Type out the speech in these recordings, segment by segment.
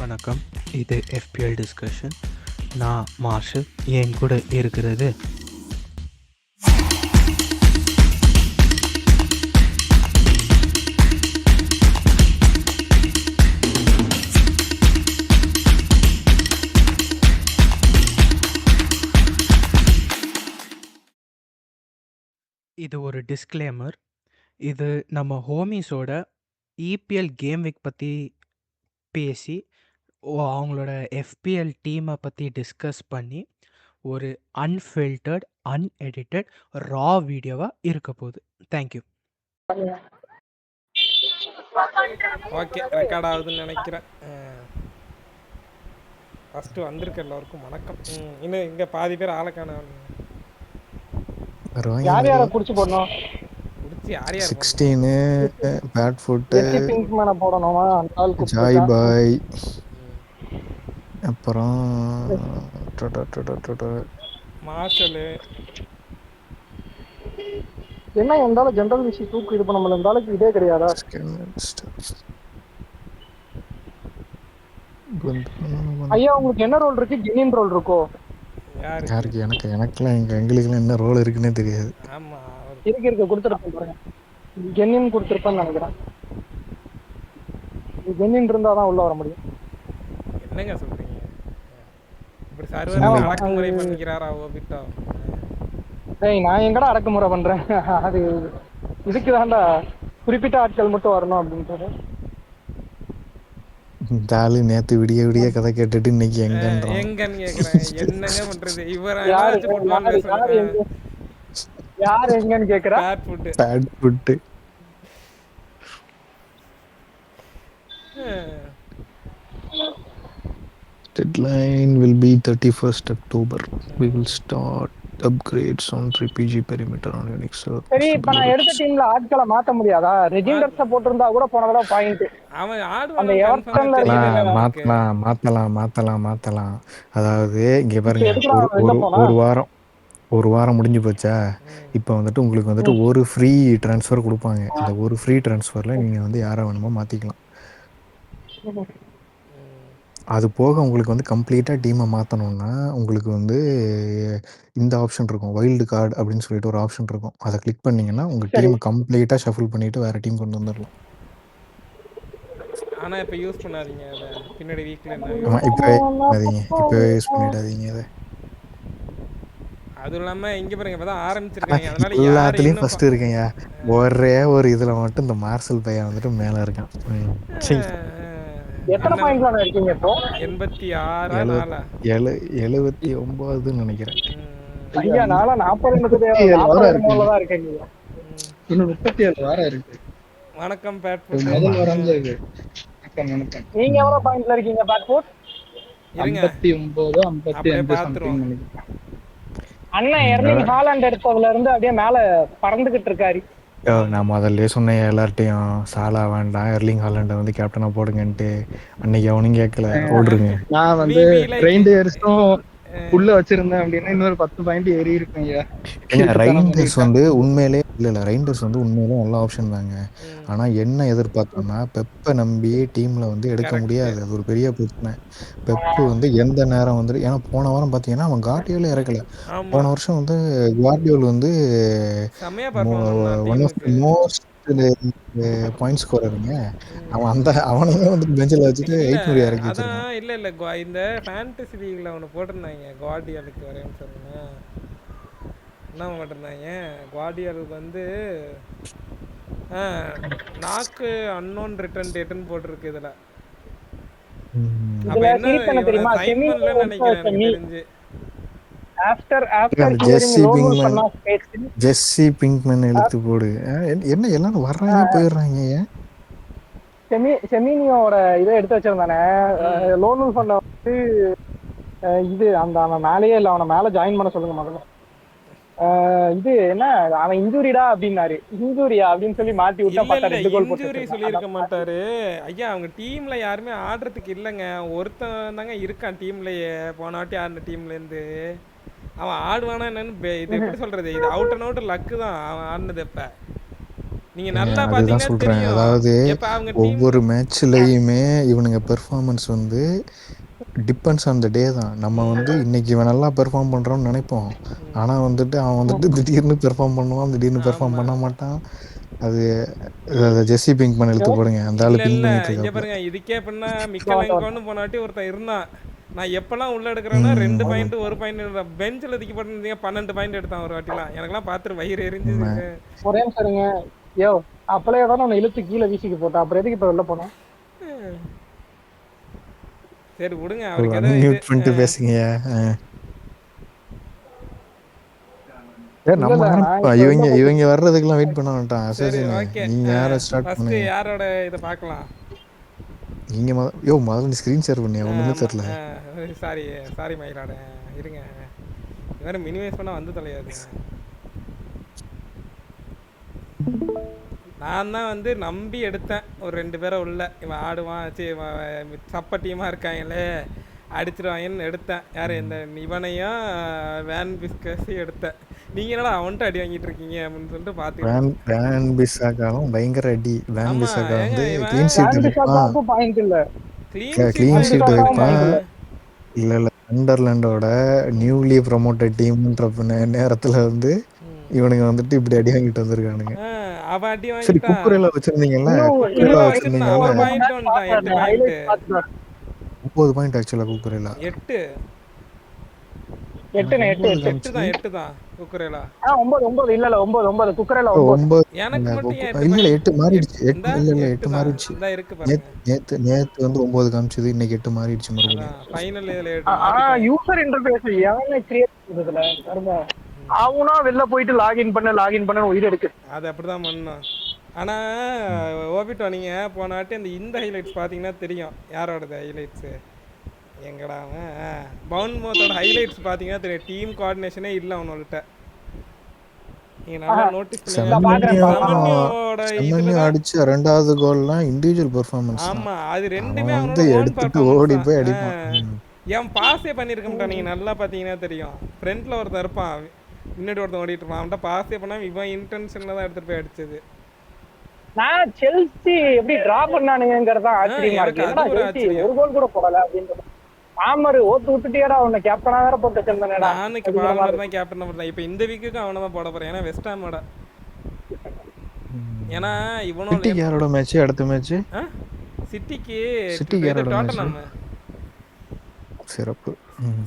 வணக்கம். இது FPL discussion. நான் மார்ஷல். என் கூட இருக்கிறது இது ஒரு டிஸ்க்ளைமர். இது நம்ம ஹோமீஸோட EPL கேம் வீக் பற்றி பேசி அவங்களோட FPL டீமை பற்றி டிஸ்கஸ் பண்ணி ஒரு அன்ஃபில்டர்ட் அன்எடிட்டட் ரா வீடியோவாக இருக்க போகுது. தேங்க்யூ. ஓகே, ரெக்கார்ட் ஆகுதுன்னு நினைக்கிறேன். ஃபஸ்ட்டு வந்திருக்க எல்லாருக்கும் வணக்கம். இன்னும் இங்கே பாதி பேர் ஆளுக்கான யார் யாரை குடிச்சு போடணும்? குடிச்சு யார் யார் 16 பேட் ஃபுட் பிங்க் மேன போடணுமா? ஜாய் பாய், அப்புறம் மார்ஷலு. என்ன இருந்தாலும் ஜெனரல் விஷயம் தூக்கு இது பண்ண முடியல. இருந்தாலும் இதே கிடையாதா? ஐயா உங்களுக்கு என்ன ரோல் இருக்கு? ஜெனின் ரோல் இருக்கோ? யாருக்கு? எனக்குலாம் எங்களுக்குலாம் என்ன ரோல் இருக்குன்னே தெரியாது. ஆமா, இருக்கு கொடுத்துருப்பேன் பாருங்க. ஜெனின் கொடுத்துருப்பேன்னு நினைக்கிறேன். ஜெனின் இருந்தாதான் உள்ள வர முடியும். என்னங்க சொல்றீங்க? இப்படி சர்வர் அடக்குமுறை பண்ணிக்கிறாரா ஓபிட்டா? டேய் நான் எங்கடா அடக்குமுறை பண்றேன்? அது இதுக்குதான்டா குறிப்பிட்ட ஆட்கள் மட்டும் வரணும் அப்படின்றது. இந்த ஆளு நேத்து விடிய கதை கேட்டுட்டு இன்னைக்கு எங்கன்னு கேக்குறேன். என்னங்க பண்றது? யார் எங்கன்னு கேக்குறா? Bad food. Deadline will be 31st October. We will start upgrades on 3PG perimeter on Unix. சரி, இப்ப நான் எடுத்த டீம்ல ஆட்களை மாத்த முடியாதா? ரெஜிண்டர்ஸ் போட்டிருந்தா கூட போன தடவை பாயிண்ட். அவன் அந்த எவர்டன்ல மாத்தலாம். அதாவது இங்க பாருங்க, ஒரு வாரம் முடிஞ்சு போச்சா. இப்போ வந்துட்டு உங்களுக்கு வந்துட்டு ஒரு ஃப்ரீ ட்ரான்ஸ்ஃபர் கொடுப்பாங்க. அந்த ஒரு ஃப்ரீ ட்ரான்ஸ்ஃபர்ல நீங்க வந்து யாரை வேணுமோ மாத்திக்கலாம். அது போக உங்களுக்கு வந்து கம்ப்ளீட்டாக டீமை மாற்றணுன்னா உங்களுக்கு வந்து இந்த ஆப்ஷன் இருக்கும், வைல்டு கார்டு அப்படின்னு சொல்லிட்டு ஒரு ஆப்ஷன் இருக்கும். அதை கிளிக் பண்ணிங்கன்னா உங்கள் டீமை கம்ப்ளீட்டாக ஷஃபிள் பண்ணிவிட்டு வேறு டீம் கொண்டு வந்துடலாம். ஆனால் இப்போ யூஸ் பண்ணாதீங்க அதை. பின்னாடி வீக்கில் ஆமாம், இப்போவே யூஸ் பண்ணிடாதீங்க அதை. அதுவும் இல்லாமல் இங்கே பாருங்க, இப்போ தான் ஆரம்பிச்சிருக்காங்க. அதனால எல்லாத்துலேயும் ஃபஸ்ட்டு இருக்கேங்க. ஒரே ஒரு இதில் மட்டும் இந்த மார்சல் பையன் வந்துட்டு மேலே இருக்கான். எத்தனை பாயிண்ட்ல இருக்கீங்க இப்போ? 79 நினைக்கிறேன். ஐயா நாளா 40 தான் இருக்கீங்க. இன்னும் 37 வாரம் இருக்கு. வணக்கம் பேட். முதல் வாரம் தான் இருக்கு. வணக்கம். நீங்க எவ்வளவு பாயிண்ட்ல இருக்கீங்க பேட் ஃபுட்? 59 55 சம்திங் நினைக்கிறேன். அண்ணன் எர்லிங் ஹாலண்ட் எடுத்ததுல இருந்து அப்படியே மேல பறந்துகிட்டு இருக்காரு. நான் முதல்ல சொன்னேன் எல்லார்ட்டையும், சாலா வேண்டாம், எர்லிங் ஹாலண்டை வந்து கேப்டனா போடுங்கன்ட்டு. அன்னைக்கு அவனும் கேட்கல, போடுருங்க. நான் வந்து ரெயின்டர்ஸும் உள்ள வச்சிருந்தேன் அப்படின்னா இன்னொரு 10 பாயிண்ட் ஏறி இருக்கும். ரெயின்டர்ஸ் வந்து உண்மையிலே ரெயின்டர்ஸ் வந்து உண்மையிலே நல்ல ஆப்ஷன் தாங்க. ஆனா என்ன எதிர்பார்த்தோம்னா பெப்பை நம்பி டீம்ல வந்து எடுக்க முடியாது. அது ஒரு பெரிய பிரச்சனை. பெப்பு வந்து எந்த நேரம் வந்து, ஏன்னா போன வாரம் பாத்தீங்கன்னா அவன் கார்டியோல இறக்கல. போன வருஷம் வந்து குவார்டியோல் வந்து one of the most point ஸ்கோரருங்க. அவனையே வந்து பெஞ்சில் வச்சுட்டு 800 இறக்கி வச்சிருக்கான். இல்லை இந்த ஃபேண்டசி லீக்ல அவனை போட்டிருந்தாங்க குவார்டியோலுக்கு வரேன்னு சொன்னேன். என்ன போட்டிருந்தாங்க, குவார்டியோலுக்கு வந்து நாக்கு அன்னோன் ரிட்டர்ன் டேட்டுன்னு போட்டிருக்கு இதில். அப்போ என்ன தெரியுமா, தெரிஞ்சு ஜெஸ்ஸி பிங்க்மேன் எடுத்து போடு. என்ன எல்லாரும் வர்றாங்க போயிடுறாங்க. செமினியோட இதை எடுத்து வச்சிருந்தானே லோன் பண்ண வந்து இது அந்த அவன் மேலேயே இல்லை, அவனை மேலே ஜாயின் பண்ண சொல்லுங்க முதல்ல. இது என்ன அவன் இன்ஜூரிடா அப்படின்னாரு. இன்ஜூரியா அப்படின்னு சொல்லி மாத்தி விட்டா பார்த்தா 2 கோல் போட்டு சொல்லியிருக்க மாட்டாரு. ஐயா அவங்க டீம்ல யாருமே ஆடுறதுக்கு இல்லைங்க. ஒருத்தன் தாங்க இருக்கான் டீம்லயே. போன வாட்டி ஆடின டீம்ல இருந்து அவன் ஆடுவானா என்னன்னு இது எப்படி சொல்றது, இது அவுட் அண்ட் அவுட் லக்கு தான் அவன் ஆடினது. இப்ப நீங்க ஏங்க நல்லா அதுதான் பாத்தீங்கன்னா சொல்றேன். தெரியும். அதாவது எப்ப அவங்க டீம் ஒவ்வொரு மேட்ச்லயுமே இவனுங்க பெர்ஃபார்மன்ஸ் வந்து டிபெண்ட்ஸ் ஆன் த டே தான். நம்ம வந்து இன்னைக்கு இவன் நல்லா பெர்ஃபார்ம் பண்றான்னு நினைப்போம். ஆனா வந்துட்டு அவன் வந்துட்டு திடீர்னு பெர்ஃபார்ம் பண்ணுவான், திடீர்னு பெர்ஃபார்ம் ஆமா. பண்ண மாட்டான். அது ஜெஸ்ஸி பிங்க்மேன் இழுத்து போடுங்க. அந்த ஆளு இல்ல பிங் இல்ல பண்ணிட்டு இங்க இருக்காப்ல. பாருங்க, இதுக்கே எப்படின்னா மிக்கலங்கோன்னு போனாட்டி ஒருத்தன் இருந்தான். நான் எப்பெல்லாம் உள்ள எடுக்கிறேன்னா 2 பாயிண்ட் 1 பாயிண்ட் பெஞ்சில் தூக்கி போட்டு 12 பாயிண்ட் எடுத்தான் ஒரு வாட்டிலாம். எனக்கெல்லாம் பார்த்துட்டு வயிறு எரிஞ்சுதுங்க. ஒரே நிமிஷம் இருங்க. யோ அப்பளே தானே உன்னை இழுத்து கீழே வீசிக்கு போட்டா, அப்புறம் எதுக்கு இப்ப வெளில போனோம்? சரி விடுங்க, அவருக்கு ஏதோ இது அன்மியூட் பண்ணிட்டு பேசுங்கய்யா. இல்ல நம்ம இல்ல நான் ஆரம்பிப்போம். இப்ப வெளில போயிட்டு இவங்க வர்றதுக்கெல்லாம் வெயிட் பண்ண வேண்டாம். சரி அசேசனு ஓகே. நீங்க யாரை ஸ்டார்ட் ஃபர்ஸ்ட் பண்ணுங்க. யாரோட இதை பார்க்கலாம்? நீங்க முதல்ல நீ ஸ்கிரீன் ஷேர் பண்ணியா? ஒண்ணுமே ஆமாம். தெரியல. சாரி சாரி மயிலாட, இருங்க வேறு மினிமைஸ் பண்ணால் வந்து தொலையாது. நான் தான் வந்து நம்பி எடுத்தேன் ஒரு 2 பேரை உள்ள. இவன் ஆடுவான், சரி சப்ப டீமாக இருக்காங்களே அடிச்சிருவாங்கன்னு எடுத்தேன். யார் இந்த இவனையும் வேன் பிஸ்கஸையும் எடுத்தேன். நீங்கள் என்னடா அவன்ட்டு அடி வாங்கிட்டு இருக்கீங்க அப்படின்னு சொல்லிட்டு பார்த்துக்கிட்டு. வேன் பிசாக்காலும் பயங்கர அடி. வேன் ஆமாம் பிசாக்கா ஏங்க, வந்து இவன் கிளீன் ஷீட் வைப்பான். பாயிண்ட் இல்ல. க்ளீன் கிளீன் ஷீட் ஷீட் வைப்பான். பாயிண்ட் இல்ல. இல்ல சண்டர்லாண்டோட நியூலி ப்ரமோட்டட் டீம்ன்ற நேரத்துல வந்து இவனுங்க வந்துட்டு இப்படி அடி வாங்கிட்டு வந்திருக்கானுங்க. அவன் அடி சரி வாங்கிட்டான். குக்குரேலா வச்சிருந்தீங்கல்ல, குக்குரேலா குக்குரேலா வச்சிருந்தான். வச்சிருந்தீங்கல்ல. அவன் பாயிண்ட் வந்துட்டான். 8 பாயிண்ட். 9 பாயிண்ட் ஆக்சுவலா குக்குரேலா. 8 8 தான் குக்குரேலா. 9 இல்ல 9 குக்கரேல 9. 9 எனக்கு மட்டும் ஏன் 8 இல்ல பாயிண்ட்? 8 மாறிடுச்சு. இந்த இல்ல 8 8 தான். மாறிடுச்சு. இந்த இருக்கு பாருங்க. நேத்து வந்து 9 காமிச்சது, இன்னைக்கு 8 மாறிடுச்சு மறுபடியும். அதான் ஃபைனல் இதுல 8 மாத்திட்டாங்க. யூசர் இன்டர்ஃபேஸ் எவனே கிரியேட் பண்றதுல கர்ம. அவனா வெளில போயிட்டு லாகின் பண்ண உயிர் எடுக்கு. அது அப்படிதான் பண்ணோம். ஆனா ஓபிட்டோ நீங்க போன வாட்டி இந்த ஹைலைட்ஸ் பாத்தீங்கன்னா தெரியும் யாரோடது ஹைலைட்ஸ். எங்கடா அவன் பவுன் மோத்தோட ஹைலைட்ஸ் பாத்தீங்கன்னா தெரியும். டீம் கோஆர்டினேஷனே இல்லை அவனோட. நீங்க நல்லா நோட்டீஸ் பண்ணீங்கன்னா இதுல அடிச்ச ரெண்டாவது கோல்லாம் இண்டிவிஜுவல் பெர்ஃபார்மன்ஸ். ஆமா அது ரெண்டுமே வந்து அவனோட ஓன் எடுத்துட்டு ஓடி போய் அடிப்பான். ஏன் பாஸே பண்ணிருக்க மாட்டான். நீங்க நல்லா பாத்தீங்கன்னா தெரியும். ஃப்ரண்ட்ல ஒருத்தன் இருப்பான், முன்னாடி ஒருத்தன் ஓடிட்டு இருப்பான். அவன்கிட்ட பாஸே பண்ணாம இவன் இன்டென்ஷன்ல தான் எடுத்துட்டு போய் அடிச்சது. நான் செல்சி எப்படி டிரா பண்ணானுங்கிறது தான் ஆச்சரியமா இருக்கு. என்னடா செல்சி ஒரு கோல் கூட போடல அப்படின்றது. ஆமர் ஓத்து விட்டுட்டியாடா, அவனை கேப்டனா வேற போட்டு வச்சிருந்தேன்டா. நானுக்கு பால்மர் தான் கேப்டனா போட்டேன். இப்போ இந்த வீக்குக்கு அவனை தான் போட போறேன். ஏன்னா வெஸ்ட் ஹாமோட. ஏன்னா இவனோட சிட்டிக்கு யாரோட மேட்ச் அடுத்த மேட்ச்? சிட்டிக்கு யாரோட டாட்டன்ஹாம். சிறப்பு.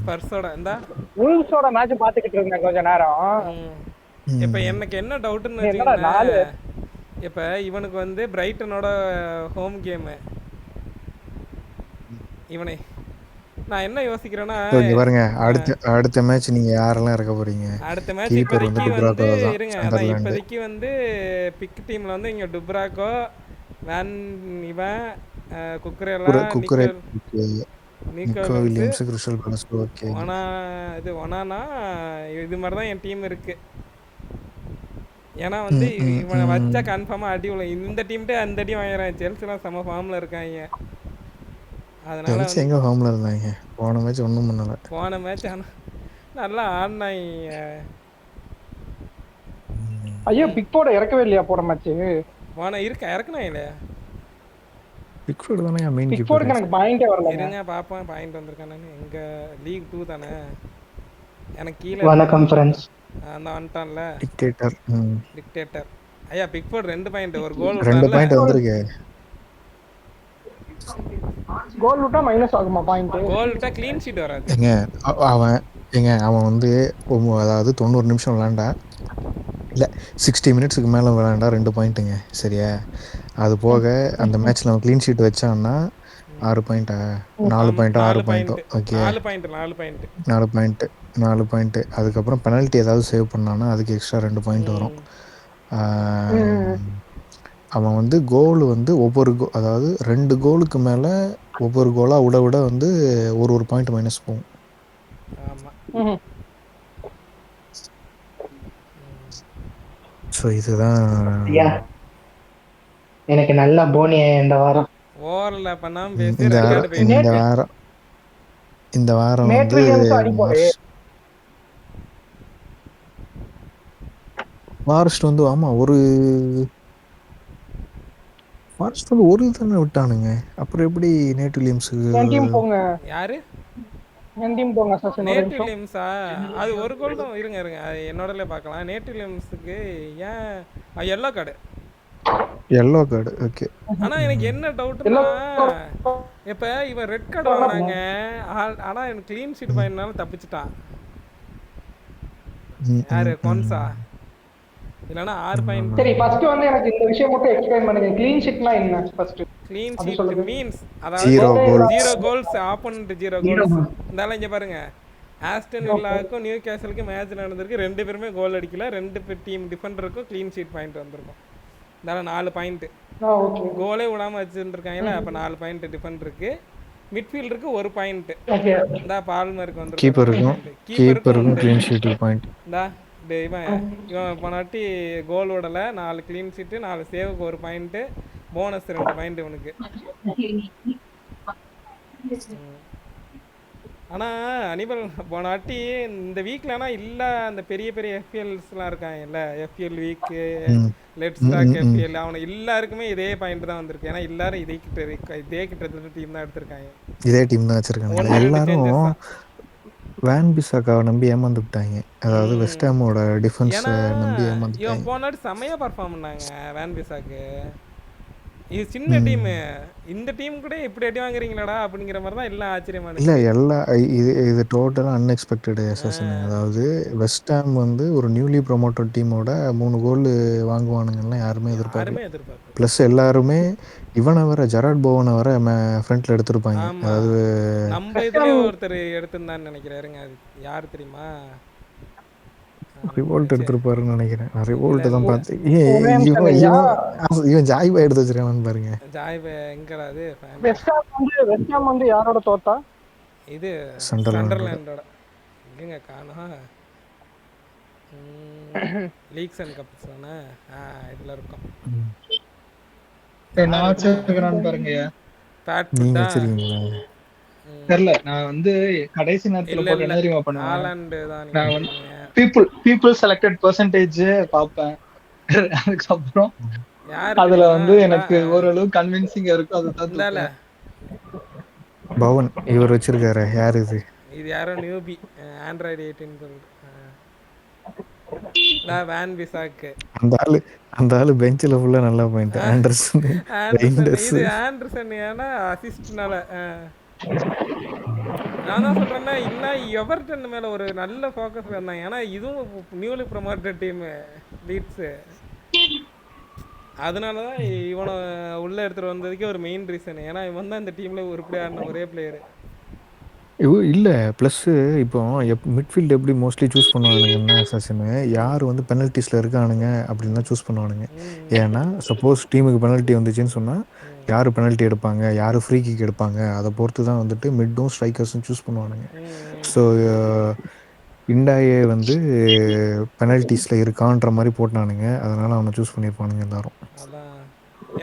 ஸ்பர்ஸோட இந்த வூல்ஸோட மேட்ச் பாத்துக்கிட்டு இருந்தேன் கொஞ்ச நேரம். இப்போ எனக்கு என்ன டவுட்னு வச்சுக்கோங்க. இப்போ இவனுக்கு வந்து பிரைட்டனோட ஹோம் கேமு. இவனே நான் என்ன யோசிக்கிறேன்னா, பாருங்க அடுத்த மேட்ச் நீங்க யாரெல்லாம் இருக்க போறீங்க? அடுத்த மேட்ச் இப்போதைக்கு வந்து இருங்க. அதான் இப்போதைக்கு வந்து பிக் டீம்ல வந்து இங்க டுப்ராக்கோ, வேன் இவன், Cucurella, Nico Williams, Crystal Palace. Okay. Onana இது மாதிரி தான் என் டீம் இருக்கு. ஏன்னா வந்து இவனை வச்சா கன்ஃபார்மா அடி உள்ள. இந்த டீம்கிட்ட அந்த அடி வாங்குறான். செல்சிலாம் செம ஃபார்ம்ல இருக்காங்க. அதனால எங்க ஃபார்ம்ல இருந்தாங்க? போன மேட்ச் ஒண்ணும் பண்ணல. போன மேட்ச் ஆனா நல்லா ஆடினாங்க. ஐயோ பிக்போர்ட இறக்கவே இல்லையா போன மேட்ச்? போன இறக்குனாங்களே. பிக்ஃபோர்ட் தானே மெயின் கீப்பர். பிக்போர்டுக்கு எனக்கு பாயிண்டே வரல. இருங்க பாப்போம் பாயிண்ட் வந்திருக்கானே. எங்க லீக் 2 தானே. எனக்கு கீழ வணக்கம் फ्रेंड्स. அந்த வந்துட்டான்ல டிக்டேட்டர். ஐயா பிக்ஃபோர்ட் 2 பாயிண்ட் ஒரு கோல் விட்டான்ல. 2 பாயிண்ட் வந்திருக்கு. கோல் விட்டா மைனஸ் ஆகுமா பாயிண்ட்? கோல் விட்டா க்ளீன் ஷீட் வராது. அவன் வந்து அதாவது 90 நிமிஷம் விளையாண்டா இல்லை 60 மினிட்ஸுக்கு மேலே விளையாண்டா 2 பாயிண்ட்டுங்க. சரியா? அது போக அந்த மேட்ச்சில் அவன் க்ளீன் ஷீட் வச்சான்னா 6 பாயிண்ட்டா 4 பாயிண்ட்டோ 6 பாயிண்ட்டோ. Okay 4 point. அதுக்கப்புறம் பெனல்ட்டி ஏதாவது சேவ் பண்ணான்னா அதுக்கு எக்ஸ்ட்ரா 2 பாயிண்ட் வரும். அவன் வந்து கோல் வந்து அதாவது 2 கோலுக்கு மேலே ஒவ்வொரு கோலாக விட வந்து ஒரு பாயிண்ட் மைனஸ் போகும். ஸோ இதுதான் எனக்கு நல்ல போனி இந்த வாரம். ஓவர்ல பண்ணாம பேசி இந்த வாரம் வந்து ஃபாரஸ்ட் வந்து ஆமாம் ஒரு ஃபாரஸ்ட் வந்து ஒரு தானே விட்டானுங்க. அப்புறம் எப்படி நேட் வில்லியம்ஸுக்கு என் டீம் போங்க, யாரு என் டீம் போங்க அசாசின், ஒரு நேட் நிமிஷம். வில்லியம்ஸா? அது ஒரு கோல் தான். இருங்க இருங்க, அது என்னோடலே பார்க்கலாம். நேட் வில்லியம்ஸுக்கு ஏன் yellow card? Yellow card? Okay. ஆனால் எனக்கு என்ன டவுட்டுன்னா, இப்போ இவன் ரெட் கார்டு வாங்கினாங்க, ஆனால் எனக்கு க்ளீன் ஷீட் பாயிண்ட்னால தப்பிச்சிட்டான். யாரு? கொன்சா? இல்லைன்னா 6 பாயிண்ட். சரி, ஃபர்ஸ்ட் வந்து எனக்கு இந்த விஷயம் மட்டும் எக்ஸ்பிளைன் பண்ணுங்க. க்ளீன் ஷீட்னா என்ன ஃபர்ஸ்ட்? க்ளீன் அது ஷீட் சொல்லுங்க. மீன்ஸ் அதாவது 0 கோல்ஸ், ஆப்போனண்ட் 0 கோல்ஸ். இருந்தாலும் இங்கே பாருங்க, ஆஸ்டன் வில்லாவுக்கும் நியூ கேசலுக்கும் மேட்ச் நடந்திருக்கு, 2 பேருமே கோல் அடிக்கல, 2 டீம் டிஃபெண்டருக்கும் க்ளீன் ஷீட் பாயிண்ட் வந்திருக்கும். இருந்தாலும் 4 பாயிண்ட், ஓகே. கோலே விடாமல் வச்சுருந்துருக்காங்களா, அப்போ 4 பாயிண்ட் டிஃபெண்டருக்கு. மிட்ஃபீல்டருக்கு 1 பாயிண்ட். ஓகே. இந்தா பால்மருக்கு வந்து கீப்பருக்கும் க்ளீன் ஷீட் பாயிண்ட். இந்தா இவன் போனாட்டி கோல் விடலை, 4 clean sheet, 4 சேவுக்கு 1 point, bonus 2 point இவனுக்கு. ஆனால் அனிமல் போனாட்டி இந்த வீக்லனா இல்லை, அந்த பெரிய பெரிய எஃபிஎல்ஸ்லாம் இருக்காங்கல்ல, FPL week, let stock FPL, அவனை எல்லாருக்குமே இதே பாயிண்ட் தான் வந்திருக்கு. ஏன்னா எல்லாரும் இதே கிட்டத்தட்ட டீம் தான் எடுத்திருக்காங்க, இதே டீம் தான் வச்சிருக்காங்க. எல்லாரும் வேன் பிசாக்காவை நம்பி ஏமாந்து விட்டாங்க. அதாவது வெஸ்ட் ஹாமோட டிஃபென்ஸ் நம்பி ஏமாந்துட்டாங்க. இவன் போனாட்டு செமையாக பர்ஃபார்ம் பண்ணாங்க வேன் பிசாக்கு. இது சின்ன டீமு, இந்த டீம் கூட இப்படி அடி வாங்குறீங்களாடா அப்படிங்கிற மாதிரி தான் எல்லாம் ஆச்சரியமான. இல்லை இது டோட்டலாக அன்எக்ஸ்பெக்டடு அசன். அதாவது வெஸ்ட் ஹாம் வந்து ஒரு நியூலி ப்ரொமோட்டட் டீமோட 3 கோல் வாங்குவானுங்கலாம் யாருமே எதிர்பார்க்கல. ப்ளஸ் எல்லாருமே இவனை வர ஜெரார்ட் போவனை வர ஃப்ரண்ட்ல எடுத்திருப்பாங்க. அதாவது நம்ம இதுலேயே ஒருத்தர் எடுத்திருந்தான்னு நினைக்கிறாருங்க, அது யார் தெரியுமா? ரிவோல்ட் எடுத்துருப்பாருன்னு நினைக்கிறேன். நான் ரிவோல்ட் தான் பார்த்தேன். இவன் ஜாய் பாய் எடுத்து வச்சிருக்கானு பாருங்க. ஜாய் பாய் எங்கடா? அது வெஸ்ட் ஹாம் வந்து யாரோட தோத்தா? இது சண்டர்லாண்டோட. எங்கங்க காணோம்? லீக்ஸ் அண்ட் கப்ஸ் தானே, இதில் இருக்கும். நான் வச்சிருக்கிறான்னு பாருங்க. நீங்க வச்சிருக்கீங்களா? தெரியல. நான் வந்து கடைசி நேரத்துல போட்டு என்ன தெரியுமா பண்ணுவேன்? ஹாலண்ட் தான். நான் வந்து people selected percentage பாப்பேன். அதுக்கப்புறம் அதுல வந்து எனக்கு ஓரளவு கன்வின்சிங்கா இருக்கும். அதுதான் பவன் இவர் வச்சிருக்காரு. யார் இது? இது யாரோ நியூபி, ஆண்ட்ராய்டு 18 வேன் பிசாக்கு. அந்த ஆளு பெஞ்சில் ஃபுல்லா நல்லா பாயிண்ட். ஆண்டர்சன் இது ஆண்டர்சன் ஏன்னா அசிஸ்ட்னால. நான் தான் சொல்றேன்னா, இல்லை எவர்டன் மேல ஒரு நல்ல ஃபோக்கஸ் இருந்தாங்க. ஏன்னா இதுவும் நியூலி ப்ரொமோட்டட் டீம் லீட்ஸு, அதனால தான் இவனை உள்ளே எடுத்துகிட்டு வந்ததுக்கே ஒரு மெயின் ரீசன். ஏன்னா இவன் தான் இந்த டீமில் உருப்படியாக ஆடின ஒரே பிளேயரு. இல்லை ப்ளஸ்ஸு இப்போ மிட்ஃபீல்டு எப்படி மோஸ்ட்லி சூஸ் பண்ணுவானுங்கன்னா அசாசின்னு, யார் வந்து பெனல்ட்டிஸில் இருக்கானுங்க அப்படின்னு தான் சூஸ் பண்ணுவானுங்க. ஏன்னா சப்போஸ் டீமுக்கு பெனல்ட்டி வந்துச்சுன்னு சொன்னால் யார் பெனல்ட்டி எடுப்பாங்க, யார் ஃப்ரீ கிக் எடுப்பாங்க, அதை பொறுத்து தான் வந்துட்டு மிட்டும் ஸ்ட்ரைக்கர்ஸும் சூஸ் பண்ணுவானுங்க. ஸோ இண்டாயே வந்து பெனல்ட்டிஸில் இருக்கான்ற மாதிரி போட்டானுங்க, அதனால் அவனை சூஸ் பண்ணியிருப்பானுங்க எல்லாரும். அதான்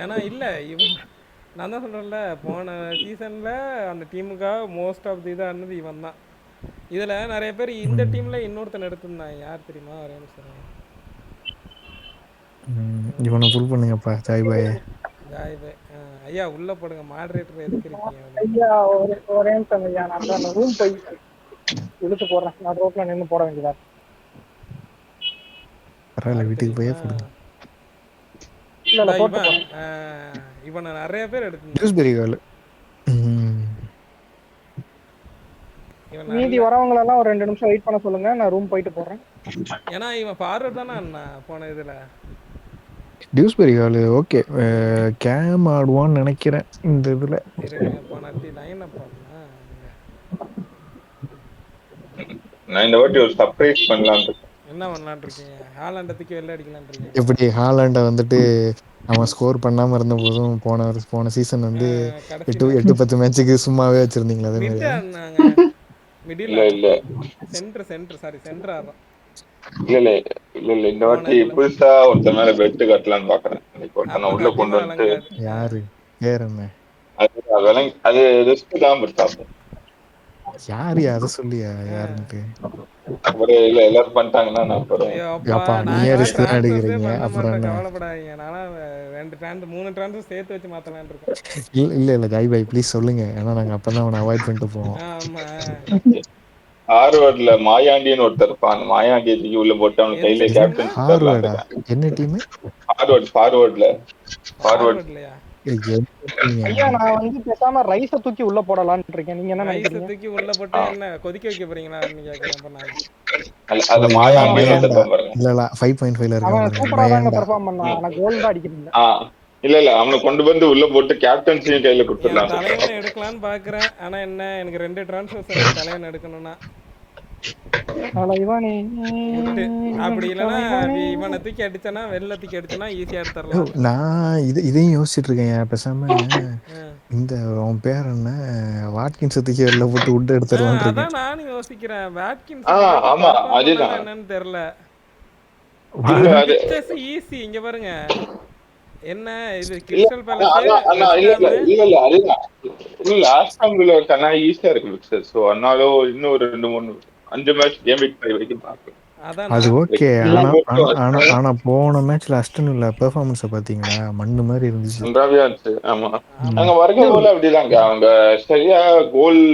ஏன்னா இல்லை இவன், நான் தான் சொல்கிறேன்ல, போன சீசனில் அந்த டீமுக்காக மோஸ்ட் ஆஃப் தி இதாக இருந்தது இவன் தான். இதில் நிறைய பேர் இந்த டீமில் இன்னொருத்தன் எடுத்திருந்தான், யார் தெரியுமா? ஒரே நிமிஷம். இவனை ஃபுல் பண்ணுங்கப்பா. ஜாய் பாய் ஐயா உள்ளே போடுங்க. மாடரேட்டர் எதுக்கு இருக்கீங்க ஐயா? ஒரே நிமிஷம் ஐயா, நான் ரூம் போய் இழுத்து போடுறேன். நான் ரோட்ல நின்று போட வேண்டியதா. பரவாயில்ல, வீட்டுக்கு போயே போடுங்க. இவனை நிறைய பேர் எடுத்து மீதி வரவங்களெல்லாம் ஒரு 2 நிமிஷம் வெயிட் பண்ண சொல்லுங்க, நான் ரூம் போயிட்டு போறேன். ஏன்னா இவன் ஃபார்வர்ட் தானே அண்ணா போன இதுல. டியூஸ்பெரி கால் ஓகே, கேம் ஆடுவான்னு நினைக்கிறேன் இந்த இதுல. போனாட்டி லைன் அப் நான் இந்த வாட்டி ஒரு சர்ப்ரைஸ் பண்ணலாம். என்ன பண்ணலாம்னு இருக்கீங்க? ஹாலண்டத்துக்கு வெளில அடிக்கலாம்னு இருக்கீங்க? எப்படி ஹாலண்டை வந்துட்டு அவன் ஸ்கோர் பண்ணாம இருந்த போதும் போன சீசன் வந்து 8-10 மேட்சுக்கு சும்மாவே வச்சிருந்தீங்களா? அதே மாதிரி மிடில் இல்ல சென்டர் ஆடுறான். இல்ல இந்த வாட்டி புதுசா ஒருத்த மேல பெட் கட்டலாம்னு பாக்குறேன். ஒருத்தனை உள்ள கொண்டு வந்து. யாரு பேர் என்ன? அது ரிஸ்க் தான். யாரு அதை சொல்லியா யாருன்ட்டு? அப்புறம் இல்ல எல்லாரும் பண்ணிட்டாங்கன்னா நான் அப்புறம் ஐயோ அப்பா அப்பா நான் நீயே இதெல்லாம் ரிஸ்க் தான் ட்ரான்ஸ்ஃபர்ஸே எடுக்கிறீங்க, பண்ண அப்புறம் மாட்டேன், என்ன? கவலைப்படாதீங்க. நான்லாம் 2 3 சேர்த்து வச்சு மாத்தலாம்னு இருக்கேன். இல்ல ஜாய் பாய் ப்ளீஸ் சொல்லுங்க, ஏன்னா நாங்க அப்பதான் அவனை அவாய்ட் பண்ணிட்டு போவோம். ஆமா. ஹார்வர்ட்ல மாயாண்டின்னு ஒருத்தர் இருப்பான். அந்த மாயாண்டியை தூக்கி உள்ள போட்டு அவனுக்கு கையில எந்த கேப்டன் டீம்னா? தரலாம். ஹார்வர்டா? என்ன டீம்? ஃபார்வர்ட்ல ஃபார்வர்ட்லயா? ஐயா நான் வந்து பேசாம ரைஸ தூக்கி உள்ள போடலாம்னு இருக்கேன். நீங்க என்ன ரைஸை நினைக்கிறீங்க? தூக்கி உள்ள போட்டு என்ன கொதிக்க வைக்க போறீங்களான்னு கேட்குறேன். இப்போ நான் அது மாயாண்டின்னு ஒருத்தர் இருப்பான் பாருங்க. இல்ல 5.5ல இருக்க அவன் பாருங்க, சூப்பரா தாங்க மயண்டா. பெர்ஃபார்ம் பண்ணான். ஆனா கோல் தான் அடிக்க முடியல. இல்ல அவனை கொண்டு வந்து உள்ள போட்டு கேப்டன்சியும் கையில என் கொடுத்துடலாம். தலைவனை எடுக்கலான்னு பார்க்குறேன். ஆனா என்ன எனக்கு 2 ட்ரான்ஸ்ஃபர்ஸ் தலைவன் எடுக்கணும்னா தலைவனே விட்டு அப்படி இல்லைன்னா இவனை தூக்கி அடிச்சனா வெளில தூக்கி அடிச்சனா ஈஸியாக எடுத்துடலாம். நான் இதையும் யோசிச்சுட்டு இருக்கேன். பேசாம இந்த உன் பேர் என்ன, வாட்கின்ஸ் தூக்கி வெளில போட்டு விட்டு எடுத்துடலான்னு இருக்கேன். அதான் நானும் யோசிக்கிறேன். வாட்கின்ஸ் ஆமா அதுதான் என்னன்னு தெரியல. ஈஸி இங்க பாருங்க என்ன இது கிறிஸ்டல் பேலஸ் இல்ல ஆஸ்டன் வில்லா கண்ணா ஈஸியா இருக்கு பிக்சர். சோ அதனால இன்னும் ஒரு 2 3 5 மேட்ச் கேம் வீக் 5 வரைக்கும் பார்க்கலாம். அது ஓகே. ஆனா போன மேட்ச்ல அஸ்டன் வில்லா பெர்ஃபார்மன்ஸை பாத்தீங்களா? மண்ணு மாதிரி இருந்துச்சு. நன்றாவே இருந்துச்சு. ஆமா அங்க வர்க்க போல அப்படிதாங்க. அவங்க சரியா கோல்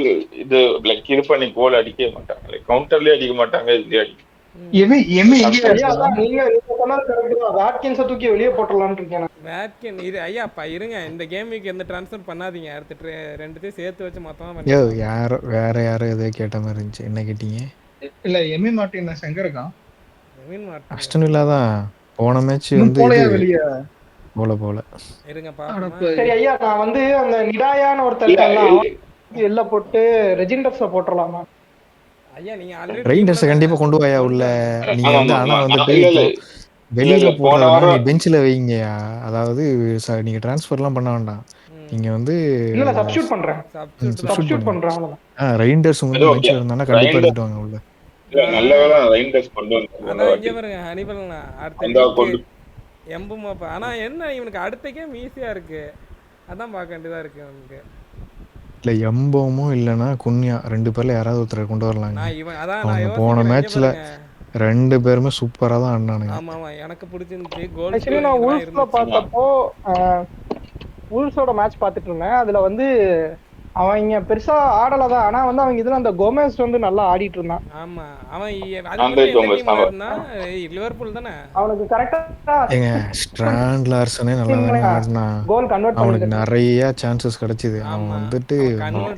இது லைக் இது பண்ணி கோல் அடிக்கவே மாட்டாங்க. லைக் கவுண்டர்லயே அடிக்க மாட்டாங்க, இதுலயே அடிக்க. வாட்கின்ஸ தூக்கி வெளியே போட்டுடலாம்னு இருக்கேன். வாட்கின் இது ஐயாப்பா இருங்க, இந்த கேம் வீக் எந்த ட்ரான்ஸ்ஃபர் பண்ணாதீங்க. அடுத்து 2த்தையும் சேர்த்து வச்சு மொத்தமா யோ யாரோ வேற எதோ கேட்ட மாதிரி இருந்துச்சு. என்ன கேட்டீங்க? இல்ல எமி மார்டின் எங்க இருக்கான்? அஸ்டன் வில்லா தான் போன மேட்ச் வந்து வெளியே போல இருங்க பா. சரி ஐயா நான் வந்து அந்த நிடாயான ஒருத்தர் இருக்கான்ல எல்ல போட்டு ரெஜிண்டர்ஸ போட்டுறலாமா? ஐயா நீங்க ஆல்ரெடி ரெயின்டர்ஸ் கண்டிப்பா கொண்டு வாயா உள்ள. நீங்க வந்து ஆனா வந்துட்டு வெளியில போடுறதுனா நீ பெஞ்சில வைங்கயா. அதாவது நீங்க ட்ரான்ஸ்ஃபர்லாம் பண்ண வேண்டாம். நீங்க வந்து இல்ல சப்ஸ்டிட்யூட் பண்றேன். சப்ஸ்டிட்யூட் பண்றேன் அவ்வளவுதான். ரெயின்டர்ஸ் வந்து பெஞ்சில இருந்தானா கண்டிப்பா எடுத்துட்டு வாங்க உள்ள. நல்ல வேளை ரெயின்டர்ஸ் கொண்டு வந்தாங்க. அதான் இங்க பாருங்க ஹனிபல்னா அடுத்த எம்புமாப்பா. ஆனா என்ன இவனுக்கு அடுத்த கேம் ஈஸியா இருக்கு, அதான் பார்க்க வேண்டியதா இருக்கு அவனுக்கு. இல்ல எம்போமும் இல்லனா குன்யா 2 பேர்ல யாராவது ஒருத்தர் கொண்டு வரலாங்க. நான் போன மேட்ச்ல 2 பேருமே சூப்பரா தான் ஆடுனானுங்க. ஆமா எனக்கு பிடிச்சிருந்துச்சு. கோல் ஆக்சுவலி நான் வூல்ஸ்ல பார்த்தப்போ வூல்ஸோட மேட்ச் பார்த்துட்டு இருந்தேன். அதுல வந்து அவங்க பெருசா ஆடலதான். ஆனா வந்து அவங்க இதுல அந்த கோமேஸ் வந்து நல்லா ஆடிட்டு இருந்தான். ஆமா அவன் லிவர்பூல் தானே. அவனுக்கு கரெக்ட்டா ஏங்க ஸ்ட்ராண்ட் லார்சனே நல்லா தான் ஆடுனா. கோல் கன்வெர்ட் அவனுக்கு நிறைய சான்சஸ் கிடைச்சது. அவன் வந்துட்டு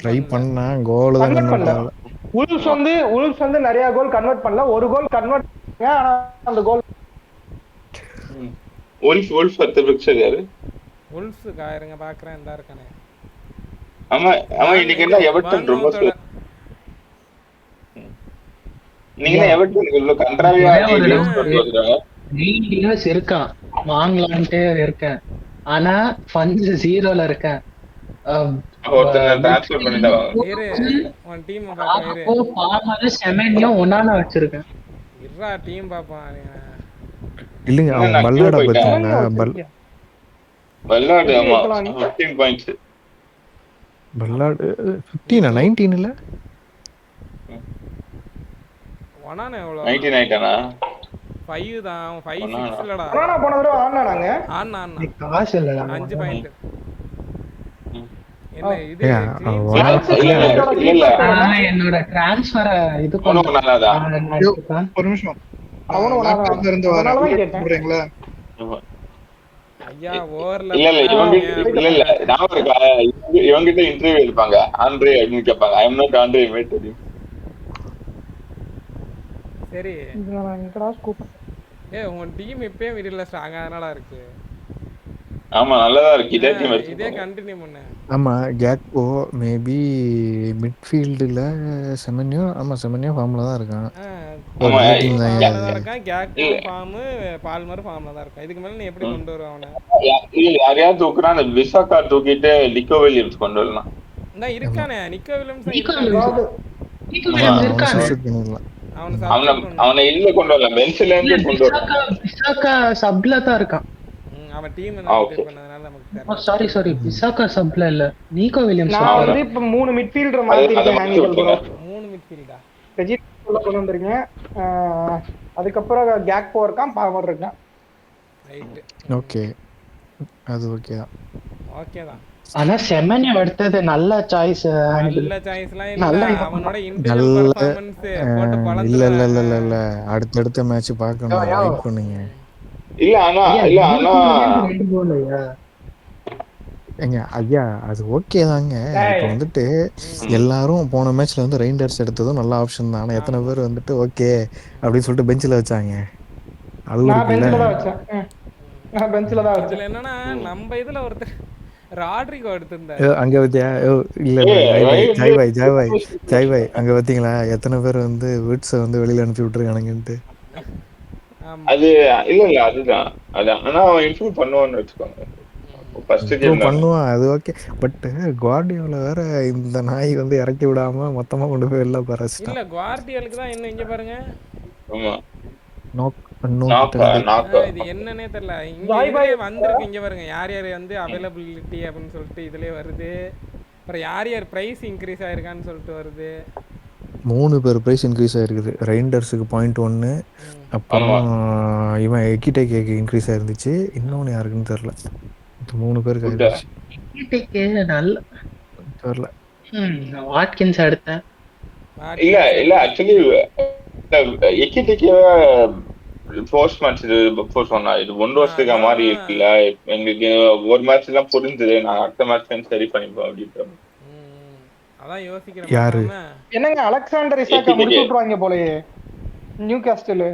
ட்ரை பண்ணா கோல் தான் கன்வெர்ட் பண்ணல. வூல்ஸ் வந்து நிறைய கோல் கன்வெர்ட் பண்ணல. ஒரு கோல் கன்வெர்ட் பண்ணா. ஆனா அந்த கோல் வூல்ஸ் அத்த பிக்சர் யாரு? வூல்ஸ் காயறங்க பாக்குறேன் இந்த இருக்கானே. ஆமா இன்னைக்கு என்ன எவர்டன் ரொம்ப நீங்க எவர்டன் இவ்ளோ கண்ட்ராவியா இருக்கான் வாங்கலான்ட்டே இருக்கேன். ஆனா ஃபண்ட்ஸ் 0ல இருக்கேன். ஒருத்தர் ட்ரான்ஸ்ஃபர் பண்ணிடுவாங்க. இரு உன் டீம் பாப்பா. இரு பாமால செமெனியோ ஒன்னான வச்சிருக்கேன். இருடா டீம் பாப்பா. இல்லங்க அவன் பல்லாட பாத்தீங்களா? பல்லாடு ஆமா 15 பாயிண்ட்ஸ். பல்லாடு 15 19 இல்ல ஒனானே எவ்வளவு? 19 ஆயிட்டானா? 5 தான். 5 6 இல்லடா. ஒனானா போன தடவை ஆடுனாங்க. ஆடுனா காசு இல்லடா. 5 பாயிண்ட். என்ன இது? இல்ல என்னோட ட்ரான்ஸ்ஃபர் இது பண்ணலாம்டா. ஒரு நிமிஷம். அவனோ ஒனானா இருந்து வரீங்களா? ஐயா ஓவர்ல இல்ல இவங்கிட்ட இன்டர்வியூ எடுப்பாங்க. ஆண்ட்ரே அப்படின்னு கேட்பாங்க. ஐ அம் நாட் ஆண்ட்ரே மேட் தெரியும். சரி உன் டீம் இப்பயே மிடில்ல ஸ்ட்ராங்கா தானடா இருக்கு. ஆமா நல்லதா இருக்கு. இதே கண்டினியூ பண்ணு. ஆமா கேக்போ மேபி மிட்ஃபீல்டுல செமன்யோ. ஆமா செமன்யோ ஃபார்ம்ல தான் இருக்கான். ஆமா இருக்கான். கேக்போ ஃபார்ம், பால்மர் ஃபார்ம்ல தான் இருக்கான். இதுக்கு மேல நீ எப்படி கொண்டு வருவ அவனை? யாரையா தூக்குறான். அந்த விசாக்கா தூக்கிட்டு லிக்கோ வில்லியம்ஸ் கொண்டு வரலாம். இந்த இருக்கானே நிக்கோ வில்லியம்ஸ் அவனை இல்ல கொண்டு வரலாம். பெஞ்ச்ல இருந்து கொண்டு வரலாம். விசாக்கா சப்ல தான் இருக்கான். அவன் டீம் okay. இது பண்ணதுனால நமக்கு தெரியல. சாரி பிசாக்கா சப்ல இல்ல, நீகோ வில்லியம்ஸ் நான் சப்ல. வந்து இப்ப 3 மிட்ஃபீல்டர் அதை மாத்திருக்கேன் மாத்தி ஹானிபல் ப்ரோ. விட்டுருங்க. 3 மிட்ஃபீல்டா? ரெஜிஸ்டர் கொண்டு வந்திருக்கேன். அதுக்கப்புறம் கேக்போ இருக்கான், பாவர் இருக்கான். ரைட். ஓகே, அது ஓகே தான். ஓகே தான். ஆனா செமன்யா எடுத்தது நல்ல சாய்ஸ். நல்ல சாய்ஸ்லாம் இல்ல. நல்ல அவனோட இன்டிவிஜுவல் நல்ல பெர்ஃபார்மன்ஸ் போட்டு இல்ல பழந்துறான். இல்ல இல்ல இல்ல இல்ல, அடுத்தடுத்த மேட்ச் பார்க்கணும், வெயிட் பண்ணுங்க. இல்ல ஆனா ஏங்க ஐயா, அது ஓகே தாங்க. இப்போ வந்துட்டு எல்லாரும் போன மேட்ச்ல வந்து ரெயிண்டர்ஸ் எடுத்ததும் நல்ல ஆப்ஷன் தான். ஆனா எத்தனை பேர் வந்துட்டு ஓகே அப்படின்னு சொல்லிட்டு பெஞ்சில் வச்சாங்க? அதுவும் நான் இருக்குல்ல. பெஞ்சில தான் வச்சேன். நான் பெஞ்சில தான் வச்சேன். இதுல என்னன்னா நம்ம இதுல ஒருத்தர் ராட்ரிகோ எடுத்திருந்தாரு. அங்க வத்தியா? இல்ல ஜாய் பாய் அங்க பாத்தீங்களா எத்தனை பேர் வந்து விட்ஸை வந்து வெளியில அனுப்பி விட்டுருக்கானுங்கன்ட்டு? ஆமா. அது இல்ல அதுதான் அதான். ஆனா அவன் இம்ப்ரூவ் பண்ணுவான்னு வச்சுக்கோங்க. ஃபர்ஸ்ட் இம்ப்ரூவ் கேம் தானே. பண்ணுவான், அது ஓகே. பட் குவார்டியோல வேற இந்த நாய் வந்து இறக்கி விடாம மொத்தமா கொண்டு போய் வெளில பறச்சிட்டான். இல்ல குவார்டியலுக்கு தான் என்ன இங்க பாருங்க. ஆமா, நோக்கிட்ட நாக்கா இது என்னன்னே தெரியல. இங்க இதுலயே வந்திருக்கு, இங்க பாருங்க யார் யார் வந்து அவைலபிலிட்டி அப்படின்னு சொல்லிட்டு இதுலயே வருது. அப்புறம் யார் யார் பிரைஸ் இன்க்ரீஸ் ஆயிருக்கான்னு சொல்லிட்டு வருது. 3 பேர் பிரைஸ் இன்க்ரீஸ் ஆயிருக்குது. ரெயிண்டர்ஸுக்கு 0.1, அப்புறம் இவன் எக்கிடேக்கு இன்க்ரீஸ் ஆயிருந்துச்சு. இன்னொன்று யாருக்குன்னு தெரில. இது 3 பேருக்கு ஆயிருந்துச்சு. நல்ல தெரில. வாட்கின்ஸ் எடுத்தேன். இல்ல ஆக்சுவலி எக்கிட்டே போஸ்ட் மேட்ச் இது போஸ்ட் பண்ணா இது 1 வருஷத்துக்கு மாதிரி இருக்குல்ல. எங்களுக்கு ஒரு மேட்ச் எல்லாம் புரிஞ்சுது, நான் அடுத்த மேட்ச் சரி பண்ணிப்போம் அப்படின்ற. அதான் யோசிக்கிறேன். யாரு? என்னங்க அலெக்சாண்டர் இசாக்கா முடிச்சு விட்டுருவாங்க போலயே நியூ காஸ்டில்.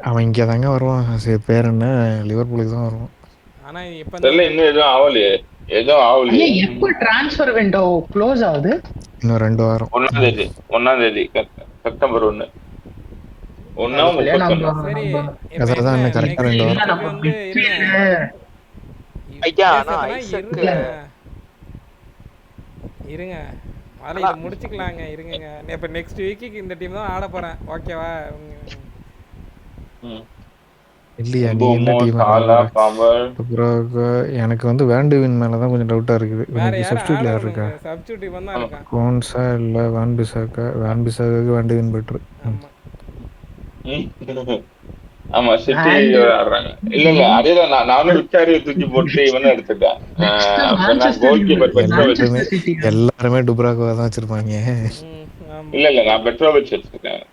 அவன் இங்கே தாங்க வருவான். சரி, பேர் என்ன, லிவர்பூலுக்கு தான் வருவான். ஆனா இப்ப தெரியல, இன்னும் எதுவும் ஆகலையே. எப்போ டிரான்ஸ்ஃபர் விண்டோ க்ளோஸ் ஆகுது? இன்னும் 2 வாரம். 1ஆம் தேதி செப்டம்பர் 1. சரி, அதான் என்ன கரெக்டா 2 வாரம். வந்து இருங்க முதல்ல இதை முடிச்சுக்கலாங்க. இருங்க, இப்ப நெக்ஸ்ட் வீக்கு இந்த டீம் தான் ஆட போறேன். ஓகேவா? இல்லையா, நீ என்ன டீம்? எனக்கு வந்து வேண்டுவின் மேலதான் கொஞ்சம் டவுட்டா இருக்குது. இன்னைக்கு சப்ஸ்டியூட்ல யார் இருக்கா? சப்ஸ்டியூட் இவன் தான் இருக்கான். கோன்சா இல்ல வான் பிசாக்காக்கு வேண்டுவின் பெட்ரு. ஆமா, சிட்டி ஆடுறாங்க. இல்ல அதேதான், நானும் விக்டாரியை தூக்கி போட்டு இவனை எடுத்துட்டேன். கோல் கீப்பர் எல்லாருமே டுப்ராகோவா தான் வச்சிருப்பாங்க. இல்ல நான் பெட்ரோவிச் வச்சிருக்கேன்.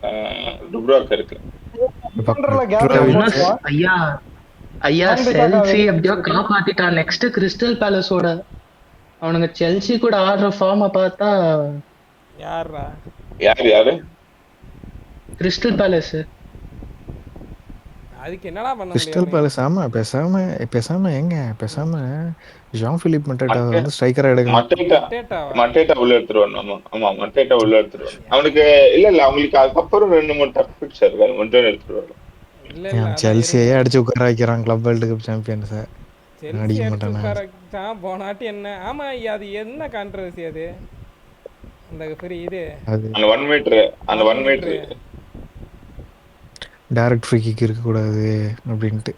டுப்ராக் இருக்கு. ஐயா செல்சி எப்படியோ காப்பாத்திட்டான். நெக்ஸ்ட் கிறிஸ்டல் பேலஸோட அவனுங்க செல்சி கூட ஆடுற ஃபார்மை பார்த்தா யாரு கிறிஸ்டல் பேலஸ். அதுக்கு என்னடா பண்ண கிறிஸ்டல் பேலஸ்? ஆமா, பேசாம ஜான் பிலிப் மட்டேட்டா வந்து ஸ்ட்ரைக்கரா எடுக்கலாம். மட்டேட்டா உள்ள எடுத்துருவான். ஆமா மட்டேட்டா உள்ள எடுத்துருவான். அவனுக்கு இல்ல அவங்களுக்கு அதுக்கப்புறம் 2-3 டஃப் பிக்ஸ் இருக்கு, மட்டும் எடுத்துருவாங்க. செல்சியே அடிச்சு உட்கார வைக்கிறான் கிளப் வேர்ல்டு கப் சாம்பியன்ஸ். அடிக்க மாட்டானா போனாட்டி என்ன? ஆமா, அது என்ன கான்ட்ரோவர்சி அது? அந்த பெரிய இது அந்த 1 மீட்டர் டைரக்ட் ஃப்ரீ கிக் இருக்க கூடாது அப்படின்ட்டு.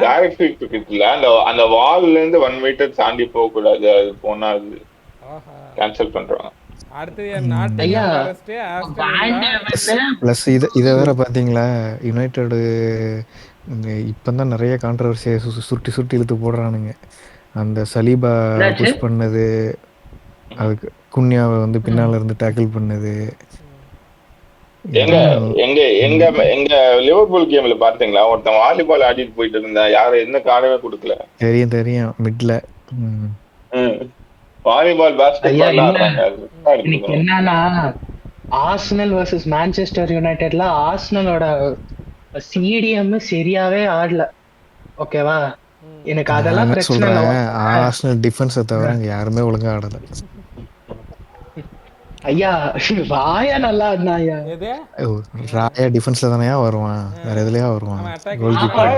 டைரக்ட் ஃப்ரீ கிக் இல்ல, அந்த வால்ல இருந்து 1 மீட்டர் தாண்டி போக கூடாது. அது போனா அது கேன்சல் பண்றாங்க. பிளஸ் இதை வேற பாத்தீங்களா, யுனைடெட் இப்பதான் நிறைய கான்ட்ரவர்சியை சுட்டி இழுத்து போடுறானுங்க. அந்த சலீபா புஷ் பண்ணது, அதுக்கு குன்யாவை வந்து பின்னால இருந்து டேக்கிள் பண்ணது. எங்க லிவர்பூல் கேம்ல பாத்தீங்களா, ஒருத்தன் வாலிபால் ஆடிட்டு போயிட்டு இருந்தா, யாரும் என்ன காரணமே கொடுக்கல. தெரியும் மிட்ல வாலிபால் பாஸ்கெட்பால் ஆடுறாங்க. என்னன்னா ஆர்சனல் வர்சஸ் மான்செஸ்டர் யுனைடெட்ல ஆர்சனலோட சிடிஎம் சரியாவே ஆடல. ஓகேவா? எனக்கு அதெல்லாம் பிரச்சனை இல்ல. ஆர்சனல் டிஃபென்ஸை தவிர அங்க யாருமே ஒழுங்கா ஆடல. ஐயா வாயா நல்லா ஆடுனாயா. ராயா டிஃபென்ஸ்ல தானே வருவான், வேற எதுலயா வருவான்? Goal keeper.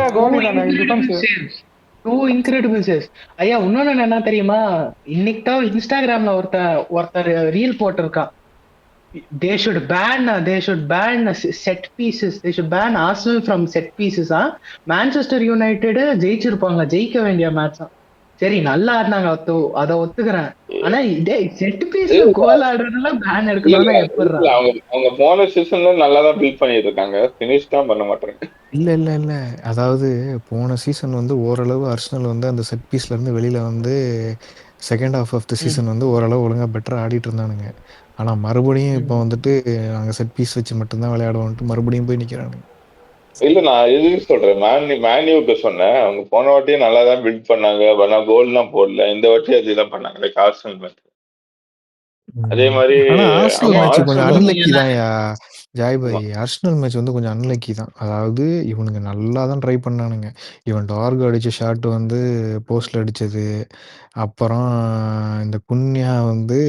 Two incredible chase. ஐயா இன்னொன்னு என்ன தெரியுமா, இன்னைக்கு தான் இன்ஸ்டாகிராம்ல ஒருத்தர் ரீல் போட்டிருக்கான். They should ban set pieces. They should ban Arsenal from set pieces. Manchester United ஜெயிச்சிருப்பாங்க, ஜெயிக்க வேண்டிய மேட்ச். சரி நல்லா ஆடினாங்க, அத ஒத்துக்கிறேன். ஆனா இதே செட் பீஸ்ல கோல் ஆடுறதுலாம் பேன் எடுக்கணும்னா எப்படிடா? அவங்க போன சீசன்ல நல்லா தான் பில்ட் பண்ணிட்டு இருக்காங்க, ஃபினிஷ் தான் பண்ண மாட்டாங்க. இல்ல. அதாவது போன சீசன் வந்து ஓரளவு அர்சனல் வந்து அந்த செட் பீஸ்ல இருந்து வெளியில வந்து second half of the season வந்து ஓரளவு ஒழுங்கா பெட்டரா ஆடிட்டு இருந்தானுங்க. ஆனா மறுபடியும் இப்போ வந்துட்டு நாங்க செட் பீஸ் வச்சு மட்டும்தான் விளையாடுவோம்ட்டு மறுபடியும் போய் நிக்கிறானுங்க. இல்ல நான் எதுக்கு சொல்றேன், மேன்யூக்கு சொன்னேன். அவங்க போன வாட்டியும் நல்லா தான் பில்ட் பண்ணாங்க, ஆனா கோல்லாம் போடல. இந்த வாட்டி அதுதான் பண்ணாங்க, லைக் ஆர்சனல் மேட்ச். அதே மாதிரி ஆனா ஆர்சனல் ஆமா, மேட்ச் கொஞ்சம் ஆர்சனல் அன்லக்கி தான்யா ஜாய் பாய். ஆர்சனல் மேட்ச் வந்து கொஞ்சம் அன்லக்கி தான். அதாவது இவனுங்க நல்லா தான் ட்ரை பண்ணானுங்க. இவன் டார்க் அடிச்ச ஷாட் வந்து போஸ்ட்ல அடிச்சது, அப்புறம் இந்த குன்யா வந்து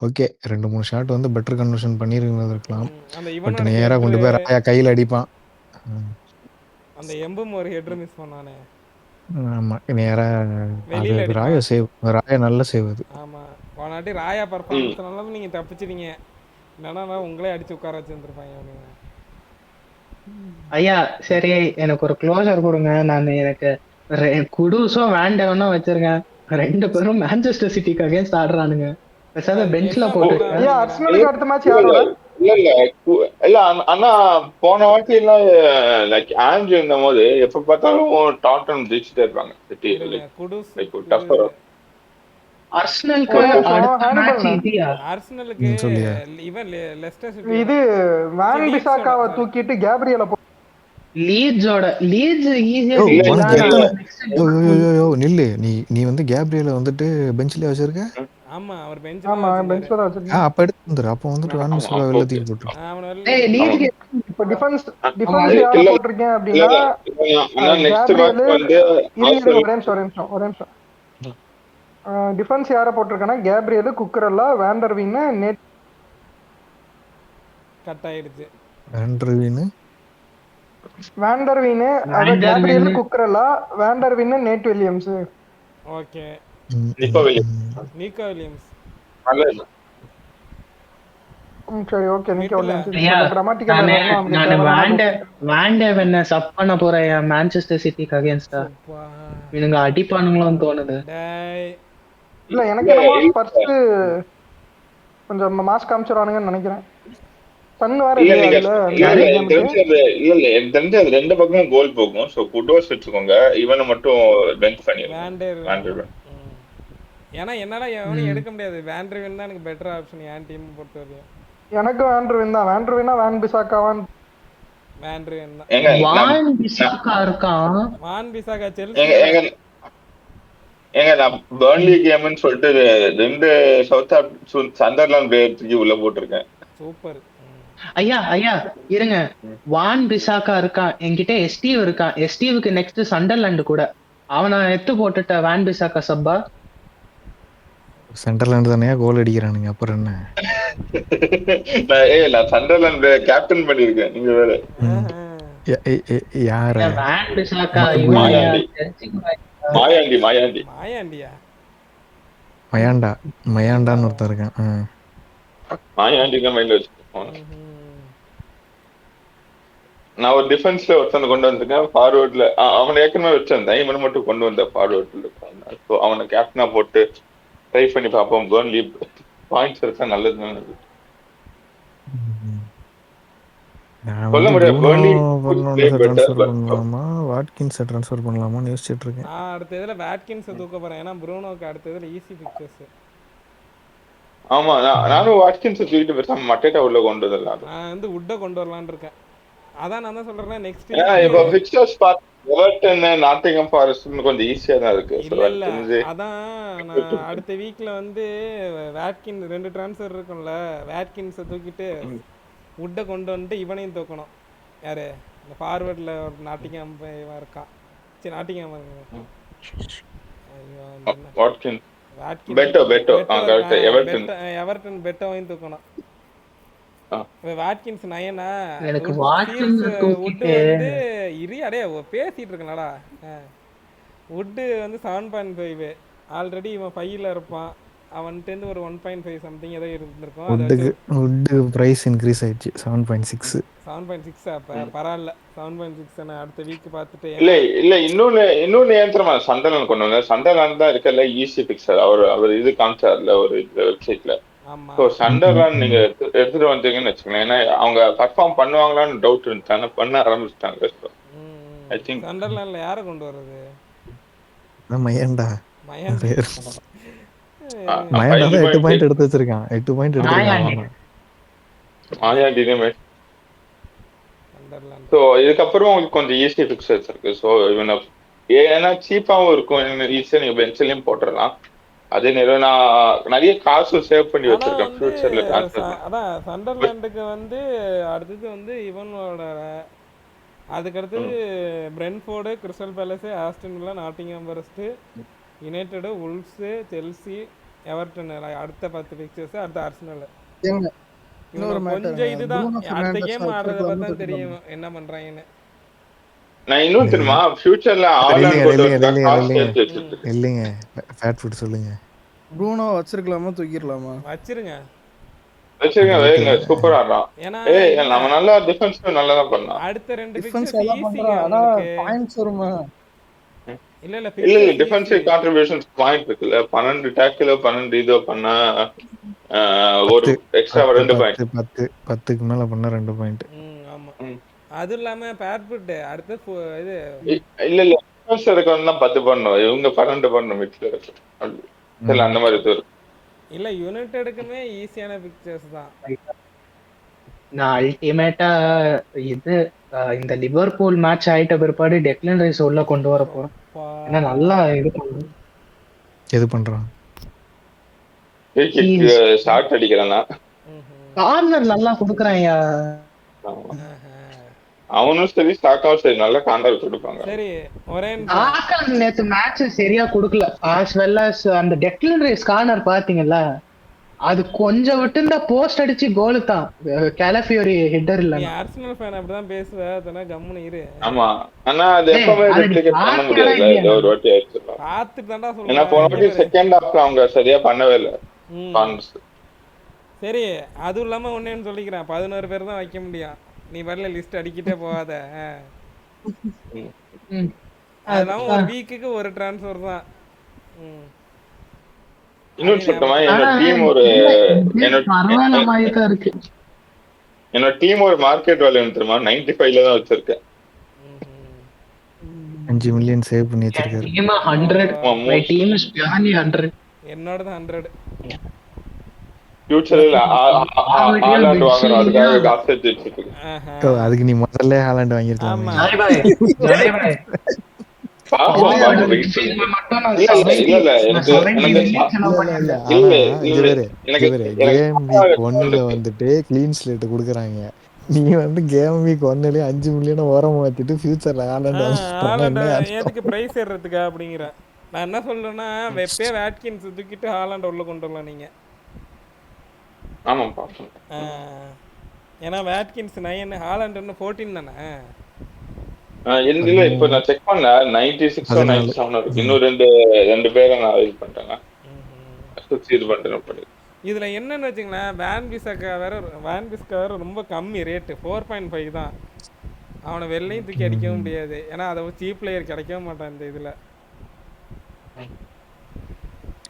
ஓகே 2-3 ஷாட் வந்து பெட்டர் கன்வர்ஷன் பண்ணியிருக்கலாம். அந்த பட் இவனோட நேரா ஹெட்ரு, கொண்டு போய் ராயா கையில் அடிப்பான். அந்த எம்பும் ஒரு ஹெட்ரு மிஸ் பண்ணானே ஆமா நேரா அது வெளியில ராயா அடிப்பான். சேவ், ராயா நல்ல சேவ் அது. ஆமா, போனாட்டி ராயா பர்ஃபார்மன்ஸ்னால நீங்க தப்பிச்சிட்டீங்க, இல்லைன்னா உங்களே அடிச்சு உட்கார வச்சிருந்துருப்பாங்க அவனுங்க. ஐயா சரி, எனக்கு ஒரு க்ளோசர் கொடுங்க. நான் எனக்கு குடூஸும் வேண்டவனும் வச்சிருக்கேன். 2 பேரும் மான்செஸ்டர் சிட்டிக்கு அகேன்ஸ்ட் ஆடுறானுங்க. பெருசாத பெஞ்ச்ல போட்டுருக்கேன். ஐயா அர்சனலுக்கு அடுத்த மேட்ச் யாரோட? இல்ல ஆனா போன வாட்டி எல்லாம் லைக் ஆண்ட்ரூ இருந்த போது எப்ப பார்த்தாலும் டாட்டன் ஜெயிச்சுட்டே இருப்பாங்க சிட்டி. Kudos like tougher. அர்சனலுக்கு அடுத்த மேட்ச் இதுயா? ஆர்சனலுக்கு சொல்லியா இவன் லெஸ்டர் சிட்டி இது வான் பிசாக்காவை தூக்கிட்டு கேப்ரியலை லீட்ஸ் ஈஸியா நில்லு. நீ வந்து கேப்ரியல வந்துட்டு பெஞ்ச்ல வச்சிருக்க. ஆமா, அவர் ஆமா பெஞ்ச்ல தான் வச்சிருக்கேன். அப்ப எடுத்து வந்துரு. அப்ப வந்துட்டு வான் பிசாக்கா வெளில தூக்கி போட்டு. இப்ப டிஃபென்ஸ் யார போட்டிருக்கேன் அப்படின்னா ஒரே நிமிஷம். டிஃபென்ஸ் யார போட்டிருக்கேன்னா Gabriel, Cucurella, Van de Ven, net cut ஆயிடுச்சு. வேண்டர்வின், அது Gabriel, Cucurella, Van de Ven, Nate Williams. Okay, Nico Williams. சரி ஓகே, நீக்கோ வில்லியம்ஸ். வேண்டவென்ன சப் பண்ண போறேன் மான்செஸ்டர் சிட்டிக்கு அகைன்ஸ்டா. இவனுங்க அடிப்பானுங்களோன்னு தோணுது. இல்ல எனக்கு என்னமோ ஸ்பர்ஸ் கொஞ்சம் மாஸ் காமிச்சிரானுங்கன்னு நினைக்கிறேன். சன் வேற இல்ல எனக்கு தெரிஞ்சு அது 2 பக்கமும் கோல் போகும். சோ குடோஸ் வச்சுக்கோங்க, இவனை மட்டும் பெஞ்ச் பண்ணிடுங்க. ஏன்னா என்னால எவனையும் எடுக்க முடியாது. வேண்டர்வின் தான் எனக்கு பெட்டர் ஆப்ஷன் என் டீம் பொறுத்தவரையும். எனக்கு வேண்டர்வின் தான். வேண்டர்வினா வேன் பிசாக்காவான்? வேண்டர்வின் தான். வான் பிசாக்கா இருக்கான். வான் பிசாக்கா செல்சி. நான் பர்ன்லி கேம்னு சொல்லிட்டு 2 சண்டர்லாந்து பிளேயர் உள்ள போட்டிருக்கேன். சூப்பர். ஐயா இருங்க, வான் பிசாக்கா இருக்கான் என்கிட்ட. எஸ்டிவ் இருக்கான். எஸ்டிவுக்கு நெக்ஸ்ட் சண்டர்லாந்து கூட. அவனை எடுத்து போட்டுட்ட வான் பிசாக்கா சப்பா. சென்டர்லாந்து தானே கோல் அடிக்கிறானுங்க, அப்புறம் என்ன? நான் சண்டர்லாந்து கேப்டன் பண்ணிருக்கேன். நீங்க வேற யார? வான் பிசாக்கா மயாண்டான்னு ஒருத்தர் இருக்கான். மாயாண்டி தான் மைண்ட்ல வச்சிருக்கோம். நான் ஒரு டிஃபென்ஸ்ல ஒருத்தனை கொண்டு வந்திருக்கேன். ஃபார்வர்ட்ல அவனை ஏற்கனவே வச்சிருந்தேன். இவனை மட்டும் கொண்டு வந்த ஃபார்வர்ட்ல இருக்கான். ஸோ அவனை கேப்டனா போட்டு ட்ரை பண்ணி பார்ப்போம். பர்ன்லி பாயிண்ட்ஸ் எடுத்தா நல்லதுன்னு சொல்ல முடியாது. வாட்கின்ஸை ட்ரான்ஸ்ஃபர் பண்ணலாமான்னு யோசிச்சுட்டு இருக்கேன். நான் அடுத்த இதுல வாட்கின்ஸை தூக்க போறேன். ஏன்னா ப்ரூனோக்கு அடுத்த இதுல ஈஸி பிக்சர்ஸ். ஆமா, நானும் வாட்கின்ஸை தூக்கிட்டு பேசாம மட்டேட்டா உள்ள கொண்டு வரலாம். நான் வந்து உட்ட கொண்டு வரலான்னு இருக்கேன். அதான் நான் தான் சொல்றேன். நெக்ஸ்ட் இப்போ பிக்சர்ஸ் பார்த்து எவர்டன், நாட்டிங்ஹாம் ஃபாரஸ்ட் கொஞ்சம் ஈஸியா தான் இருக்கு. இல்ல அதான் நான் அடுத்த வீக்ல வந்து வாட்கின் 2 ட்ரான்ஸ்ஃபர் இருக்கும்ல, வாட்கின்ஸை தூக்கிட்டு உட்டை கொண்டு வந்துட்டு இவனையும் தூக்கணும். யாரு இந்த ஃபார்வர்ட்ல ஒரு நாட்டிங்ஹாம் இவன் இருக்கான். சரி நாட்டிங்ஹாம் எவர்டன் பெட்டோவையும் தூக்கணும். வாட்கின்ஸ் நயனா உட்டு வந்து இரியாடே பேசிட்டு இருக்கனாடா. உட்டு வந்து 7.5 ஆல்ரெடி இவன் 5ல இருப்பான். அவன்கிட்டேருந்து ஒரு 1.5 சம்திங் ஏதோ இருந்திருக்கும். அதை வச்சு வுட்டுக்கு ப்ரைஸ் இன்க்ரீஸ் ஆயிடுச்சு 7.6. 7.6 அப்போ பரவாயில்ல. 7.6 நான் அடுத்த வீக் பார்த்துட்டு இல்ல இல்ல இன்னொன்னு ஏன் தெரியுமா சண்டர்லாண்ட் கொண்டு வந்தேன். சண்டர்லாண்ட் தான் இருக்கல ஈஸி பிக்சர். அவர் இது காமிச்சார்ல ஒரு வெப்சைட்ல. ஆமா ஸோ சண்டர்லாண்ட் நீங்க எடுத்துட்டு வந்தீங்கன்னு வச்சுக்கோங்களேன். ஏன்னா அவங்க பர்ஃபார்ம் பண்ணுவாங்களான்னு டவுட் இருந்துச்சு. ஆனா பண்ண ஆரம்பிச்சிட்டாங்க. ஐ திங்க் சண்டர்லாண்ட்ல யாரை கொண்டு வர்றது? மயன்டா மயாண்டி. மயன்டா தான் 8 பாயிண்ட் எடுத்து வச்சிருக்கான். 8 பாயிண்ட் மாயாண்டி. எடுத்துருக்கான். மாயாண்டினே சண்டர்லாண்ட் ஸோ இதுக்கப்புறம் உங்களுக்கு கொஞ்சம் ஈஸி பிக்சர்ஸ் இருக்கு. ஸோ இவனை ஏன்னா சீப்பாகவும் இருக்கும். ஈஸியாக நீங்கள் பென்சிலையும் போட்டுடலாம். அதே நேரம் நான் நிறைய காசு சேவ் பண்ணி ஆனா வச்சிருக்கேன் வந்து ஃபியூச்சர்ல ட்ரான்ஸ்ஃபர். அதான் சண்டர்லாண்டுக்கு வந்து அடுத்தது வந்து இவனோட அதுக்கடுத்தது Brentford, Crystal Palace, Aston Villa, Nottingham Forest, United, Wolves, Chelsea, Everton அடுத்த 10 பிக்சர்ஸ். அடுத்த ஆர்சனல். ஏங்க இன்னொரு கொஞ்சம் இதுதான் Bruno அடுத்த Fernandes கேம் ஆடுறத வச்சிருக்கலாம்னு பார்த்தா தெரியும். தெரியும் என்ன பண்றாங்கன்னு. நான் இன்னும் தெரியுமா ஃபியூச்சர்ல ஆன்லைன் கொண்டு வரதா காசு சேர்த்து வச்சிருக்கேன். இல்லைங்க ஃபேட் ஃபுட் சொல்லுங்க. ப்ரூனோ வச்சிருக்கலாமா தூக்கிடலாமா? வச்சிருங்க. வச்சிருக்கேன் வைங்க. சூப்பரா ஆடுறான். ஏன்னா நம்ம நல்லா டிஃபென்ஸ் நல்லா தான் பண்ணலாம். அடுத்த 2 டிஃபென்ஸ் பிக்சர்ஸ் எல்லாம் ஈஸிங்க பண்றான் ஆனா உங்களுக்கு. பாயிண்ட்ஸ் வருமா? இல்ல இல்ல இல்ல பிக்சர்ஸ் டிஃபென்சிவ் கான்ட்ரிபியூஷன்ஸ் பாயிண்ட் இருக்குல்ல. 12 டேக்கிள் 12 இதோ பண்ணா ஒரு எக்ஸ்ட்ரா 2 பாயிண்ட். 10க்கு மேல பண்ணா 2 பாயிண்ட். ஆமா. அது இல்லாம பேர்புட் அடுத்து இது இல்ல டிஃபென்ஸ் இருக்கவங்க 10 பண்ணணும். இவங்க 12 பண்ணணும் மிட்ல இருக்கு. இல்ல அந்த மாதிரி இது இல்ல யுனைடெடுக்குமே ஈஸியான பிக்சர்ஸ் தான். நான் அல்டிமேட்டா இது இந்த லிவர்பூல் மேட்ச் ஆயிட்ட பிற்பாடு டெக்லன் ரைஸ் உள்ள கொண்டு வர போறேன். ஏன்னா நல்லா இது பண்ணுறேன். எது பண்றான்? ஷார்ட் அடிக்கிறானா? கார்னர் நல்லா கொடுக்குறான். அவனும் சரி ஸ்டாக்காவும் சரி நல்ல கான்ட்ராக்ட் கொடுப்பாங்க. சரி ஒரே நேத்து மேட்ச் சரியா கொடுக்கல. ஆஸ் வெல் அஸ் அந்த டெக்லன் ரைஸ் கார்னர் பாத்தீங்கல்ல, அது கொஞ்சம் விட்டு இந்த போஸ்ட் அடிச்சு கோல் தான். கேலஃபியோரி ஹெட்டர் இல்ல. நீ ஆர்சனல் ஃபேன் அப்படிதான் பேசுவ. அதனா கம்முனு இரு. ஆமா ஆனா அது எப்பவே ரெப்ளிகேட் பண்ண முடியாது. இது ஒரு வாட்டி ஆயிடுச்சு. பாத்துட்டு தான்டா சொல்றேன். ஏன்னா போன வாட்டி செகண்ட் ஹாஃப்ல அவங்க சரியா பண்ணவே இல்ல. சரி அதுவும் இல்லாம ஒன்னேன்னு சொல்லிக்கிறேன். 11 பேர் தான் வைக்க முடியும். நீ வரல லிஸ்ட் அடிக்கிட்டே போகாத. அதெல்லாம் ஒரு வீக்குக்கு ஒரு டிரான்ஸ்ஃபர் தான். இன்னும் சுத்தமா என்னோட டீம் ஒரு மார்க்கெட் வேல்யூ தெரியுமா 95ல தான் வச்சிருக்கேன். 5 மில்லியன் சேவ் பண்ணி வச்சிருக்காரு. என்னோட 100. ஃபியூச்சர்ல ஹாலண்ட் வாங்குறோம். அதுக்காக காசு சேர்த்து வச்சிருக்கேன். அதுக்கு நீ முதல்ல ஹாலண்ட் வாங்கிருக்கலாம். வந்துட்டு கிளீன் ஸ்லேட் குடுக்குறாங்க. நீ வந்து கேம் வீக் 1ல 5 மில்லியன் ஓரமா வச்சுட்டு ஃபியூச்சர்ல ஏத்துக்கு பிரைஸ் ஏறதுக்கா அப்படிங்கிற. நான் என்ன சொல்றேன்னா வெப்பே வாட்கின்ஸ் தூக்கிட்டு ஹாலண்ட் உள்ள கொண்டு வரலாம் நீங்க. ஆமா பாப்போம். ஏன்னா வாட்கின்ஸ் 9 ஹாலண்ட் 14 தானே. இல்ல இப்ப நான் செக் பண்ணல 96 or 97 இருக்கு. இன்னும் ரெண்டு பேரை நான் இது பண்ணிட்டேன். இது பண்றேன். இதுல என்னன்னு வச்சுங்களேன், வேன் பிஸ்கா வேற ரொம்ப கம்மி ரேட்டு 4.5 தான். அவனை வெளிலையும் தூக்கி அடிக்கவும் முடியாது. ஏன்னா அதை சீப் பிளேயர் கிடைக்கவும் மாட்டான் இந்த இதுல.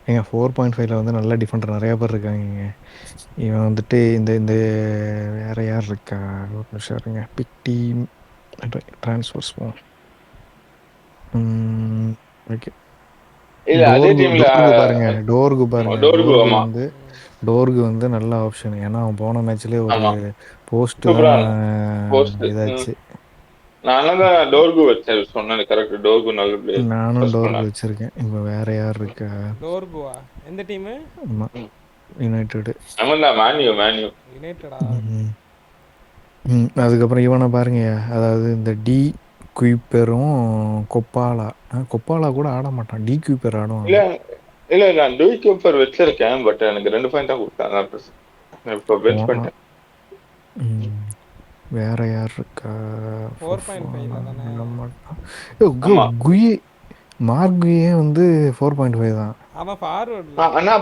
ஏங்க 4.5ல வந்து நல்ல டிஃபெண்டர் நிறைய பேர் இருக்காங்க. இவன் வந்துட்டு இந்த வேற யார் இருக்கா? ஒரு நிமிஷம் இருங்க. பிக் டீம் ட்ரான்ஸ்ஃபர்ஸ் போவோம். ஓகே. இல்ல அதே டீம்ல பாருங்க டோர்கு வந்து நல்ல ஆப்ஷன். ஏன்னா அவன் போன மேட்ச்லயே ஒரு போஸ்ட் இதாச்சு. நானும் டோர்கு வச்சேன் சொன்னேன். கரெக்ட் டோர்கு நல்ல பிளேயர். நானும் டோர்கு வச்சிருக்கேன். இப்போ வேற யார் இருக்கா? டோர்குவா எந்த டீம்? ஆமா யுனைட்டட். ஆமாடா மேன்யூ யுனைட்டடா. அதுக்கப்புறம் இவனை பாருங்க. அதாவது இந்த டி குயிப்பரும் கொப்பாலா கூட ஆட மாட்டான். டி குயிப்பர் ஆடுவான். இல்ல நான் டி குயிப்பர் வச்சிருக்கேன். பட் எனக்கு 2 பாயிண்ட் தான் கொடுத்தாங்க. இப்போ பெஞ்ச் பண்ணிட்டேன். வேற யார் இருக்கா? 4.5 தானே. குயே மார்க் குயே வந்து 4.5 தான். அவன் ஃபார்வர்ட்ல ஆனா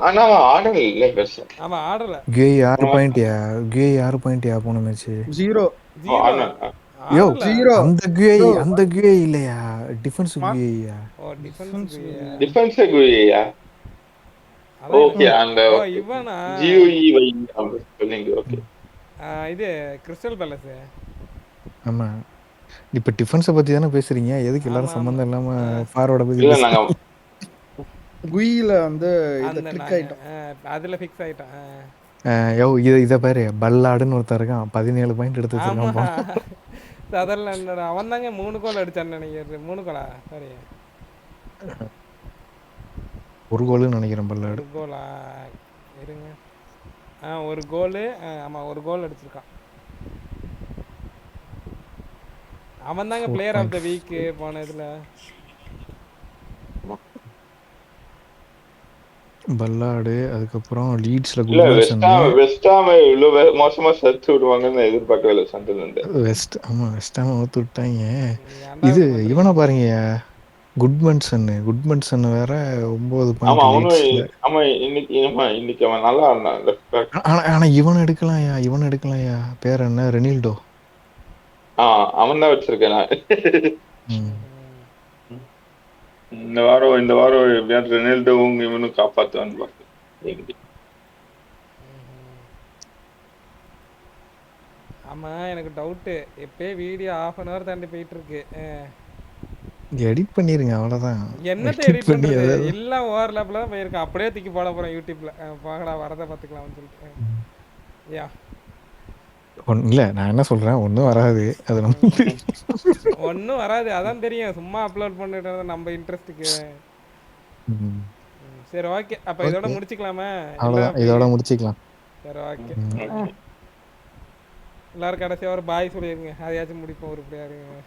ஆனா அவன் ஆடல இல்ல பெருசா. அவன் ஆடல. கியூஐ 6 பாயிண்ட்யா, கியூஐ 6 பாயிண்ட்யா போன மேட்ச். 0 ஜீரோ ஆனா யோ ஆடல. 0 அந்த கியூஐ இல்லையா, டிஃபென்ஸ் கியூஐயா. ஓ டிஃபென்ஸ். டிஃபென்ஸ் குயியா. அதான் ஓகே எனக்கு- அந்த ஓ இவனா ஜியூஇ வை சொன்னீங்க. ஓகே இது கிறிஸ்டல் பேலஸ். ஆமா, இப்ப டிஃபென்ஸை பத்தி தானே பேசுறீங்க, எதுக்கு எல்லாரும் ஆமா, சம்பந்தம் இல்லாம ஆ. ஃபார்வர்டை பத்தி இல்ல பேசுறீங்க? நாங்க குயில வந்து இத அந்த ட்ரிக் நாங்க ஆயிட்டோம். அதுல ஃபிக்ஸ் ஆயிட்டான். யோ இதை பாரு, பல்லாடுன்னு ஒருத்தர் இருக்கான், 17 பாயிண்ட் எடுத்து ஆமா வச்சிருக்கான். சதர்லாண்ட் அவன் தாங்க 3 கோல் அடிச்சான்னு நினைக்கிறேன். 3 கோலா சாரி ஒரு கோல்னு நினைக்கிறேன் பல்லாடு. ஒரு கோலா இருங்க. ஒரு கோலு. ஆமா ஒரு கோல் அடிச்சிருக்கான். அவன் தாங்க பிளேயர் ஆஃப் த வீக் போன இதுல. பல்லாடு, அதுக்கப்புறம் லீட்ஸ்ல இல்ல குட்மன்சன். வெஸ்டாம் இவ்வளவு மோசமா சர்ச்சு விடுவாங்கன்னு எதிர்பார்க்கவே இல்லை சண்டர்லாண்ட். வெஸ்டாம ஊத்து விட்டாங்க. ஏன்டா இது இப்படி பண்றீங்க? இவனை பாருங்க, குட்மன்சன் வேற 9 ஆமா பாயிண்ட் அவனும் லீட்ஸ்ல. இன்னைக்கு அவன் நல்லா இருந்தான் லெஃப்ட் பேக். ஆனா இவன் எடுக்கலாம்யா, பேர் என்ன, ரெனில்டோ. அவன் தான் வச்சிருக்கேன் நான். ம். இந்த வாரம் எப்படியாவது ரெனால்டோவும் இவனும் காப்பாத்துவான்னு பார்த்தேன். ஆமா எனக்கு டவுட்டு. எப்பயே வீடியோ 1/2 hour தாண்டி போயிட்டு இருக்கு. எடிட் பண்ணிருங்க, அவ்வளவுதான். என்னத்தை எடிட் பண்றது? எல்லாம் ஓவர்லாப்ல தான் போயிருக்கேன். அப்படியே தூக்கி போட போறேன் யூடியூப்ல. பாக்கடா வரதை பார்த்துக்கலாம்னு சொல்லிட்டு. யா இல்ல, நான் என்ன சொல்றேன், ஒண்ணும் வராது, அது நம்ம ஒன்றும் வராது, அதான் தெரியும். சும்மா அப்லோட் பண்ணிட்டு நம்ம இன்ட்ரெஸ்ட்டுக்கு. சரி ஓகே, அப்போ இதோட முடிச்சுக்கலாமா? அவ்வளவுதான், இதோட முடிச்சுக்கலாம். சரி ஓகே, எல்லாரும் கடைசியாக ஒரு பாய் சொல்லிடுங்க, அதையாச்சும் முடிப்போம் உருப்படியா இருங்க.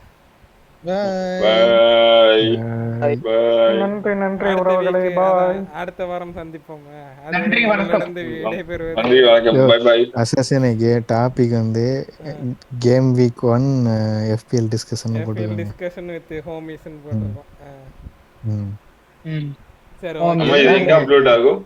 நன்றி உறவுகளே, பாய். அடுத்த வாரம் சந்திப்போம். நன்றி, வணக்கம். விடைபெறுவது டாபிக் வந்து கேம் வீக் 1 FPL டிஸ்கஷன் போட்டுருக்காங்க. டிஸ்கஷன் வித் ஹோமிஸ்ன்னு போட்டிருக்கோம். ம். சரி எங்க அப்லோட் ஆகும்?